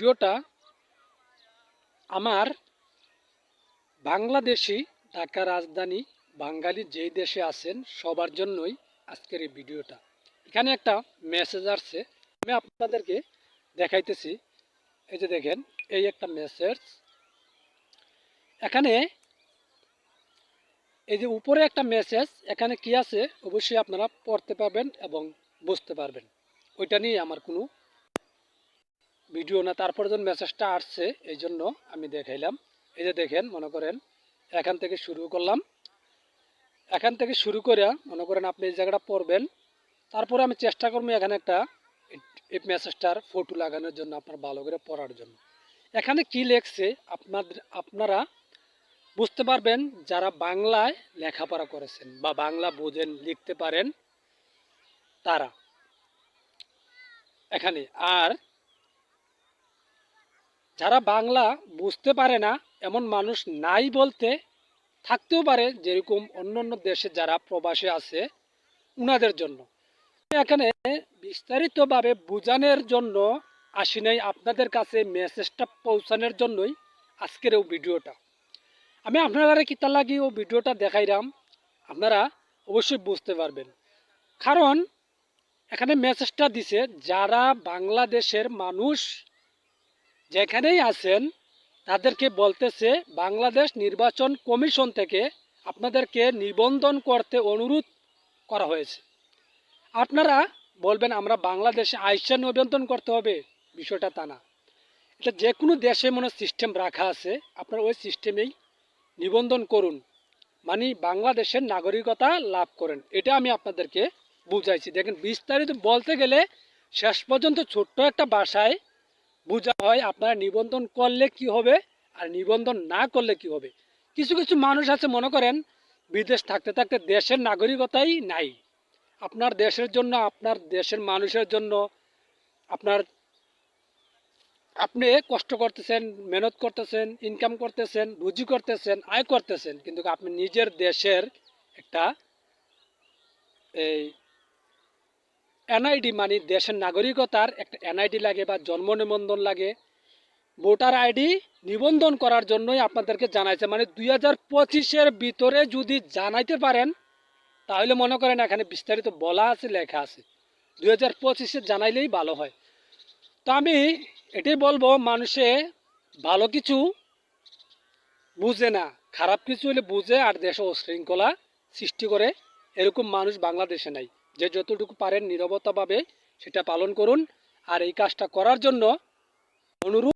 ভিডিওটা আমার বাংলাদেশি ঢাকা রাজধানী বাঙালি যেই দেশে আছেন সবার জন্যই আজকের এই ভিডিওটা। এখানে একটা মেসেজ আসছে, আমি আপনাদেরকে দেখাইতেছি। এই যে দেখেন, এই একটা মেসেজ। এখানে এই যে উপরে একটা মেসেজ, এখানে কি আছে অবশ্যই আপনারা পড়তে পারবেন এবং বুঝতে পারবেন। ওইটা নিয়ে আমার কোনো ভিডিও না, তারপরে যখন মেসেজটা আসছে এই জন্য আমি দেখাইলাম। এই যে দেখেন, মনে করেন এখান থেকে শুরু করলাম, এখান থেকে শুরু করে মনে করেন আপনি এই জায়গাটা পড়বেন। তারপরে আমি চেষ্টা করবো এখানে একটা এই মেসেজটার ফটো লাগানোর জন্য, আপনার ভালো করে পড়ার জন্য। এখানে কি লেখছে আপনারা বুঝতে পারবেন যারা বাংলায় লেখাপড়া করেছেন বা বাংলা বোঝেন, লিখতে পারেন তারা এখানে। আর যারা বাংলা বুঝতে পারে না এমন মানুষ নাই বলতে থাকতেও পারে, যেরকম অন্য অন্য দেশে যারা প্রবাসী আছে উনাদের জন্য। এখানে বিস্তারিতভাবে বোঝানোর জন্য আসি নাই, আপনাদের কাছে মেসেজটা পৌঁছানোর জন্যই আজকের এই ভিডিওটা। আমি আপনারা কিতা লাগি ও ভিডিওটা দেখাইলাম, আপনারা অবশ্যই বুঝতে পারবেন। কারণ এখানে মেসেজটা দিছে যারা বাংলাদেশের মানুষ যেখানেই আছেন তাদেরকে বলতেছে বাংলাদেশ নির্বাচন কমিশন থেকে আপনাদেরকে নিবন্ধন করতে অনুরোধ করা হয়েছে। আপনারা বলবেন আমরা বাংলাদেশে আইসা নিবন্ধন করতে হবে, বিষয়টা তা না। এটা যে কোনো দেশে মনে সিস্টেম রাখা আছে, আপনারা ওই সিস্টেমেই নিবন্ধন করুন, মানে বাংলাদেশের নাগরিকতা লাভ করেন। এটা আমি আপনাদেরকে বুঝাইছি। দেখেন, বিস্তারিত বলতে গেলে শেষ পর্যন্ত ছোট্ট একটা ভাষায় বোঝা হয় আপনারা নিবন্ধন করলে কি হবে আর নিবন্ধন না করলে কি হবে। কিছু কিছু মানুষ আছে মনে করেন বিদেশ থাকতে থাকতে দেশের নাগরিকতাই নাই। আপনার দেশের জন্য, আপনার দেশের মানুষের জন্য আপনার আপনি কষ্ট করতেছেন, মেহনত করতেছেন, ইনকাম করতেছেন, রুজি করতেছেন, আয় করতেছেন, কিন্তু আপনি নিজের দেশের একটা এই এনআইডি মানে দেশের নাগরিকতার একটা এনআইডি লাগে বা জন্ম নিবন্ধন লাগে, ভোটার আইডি নিবন্ধন করার জন্যই আপনাদেরকে জানাইছে। মানে 2025-এর ভিতরে যদি জানাইতে পারেন তাহলে মনে করেন এখানে বিস্তারিত বলা আছে, লেখা আছে। 2025-এ জানাইলেই ভালো হয়। তো আমি এটাই বলবো, মানুষে ভালো কিছু বুঝে না, খারাপ কিছু হলে বুঝে আর দেশে উশৃঙ্খলা সৃষ্টি করে, এরকম মানুষ বাংলাদেশে নাই। যে যতটুকু পারেন নীরবতাভাবে সেটা পালন করুন। আর এই কাজটা করার জন্য অনুরোধ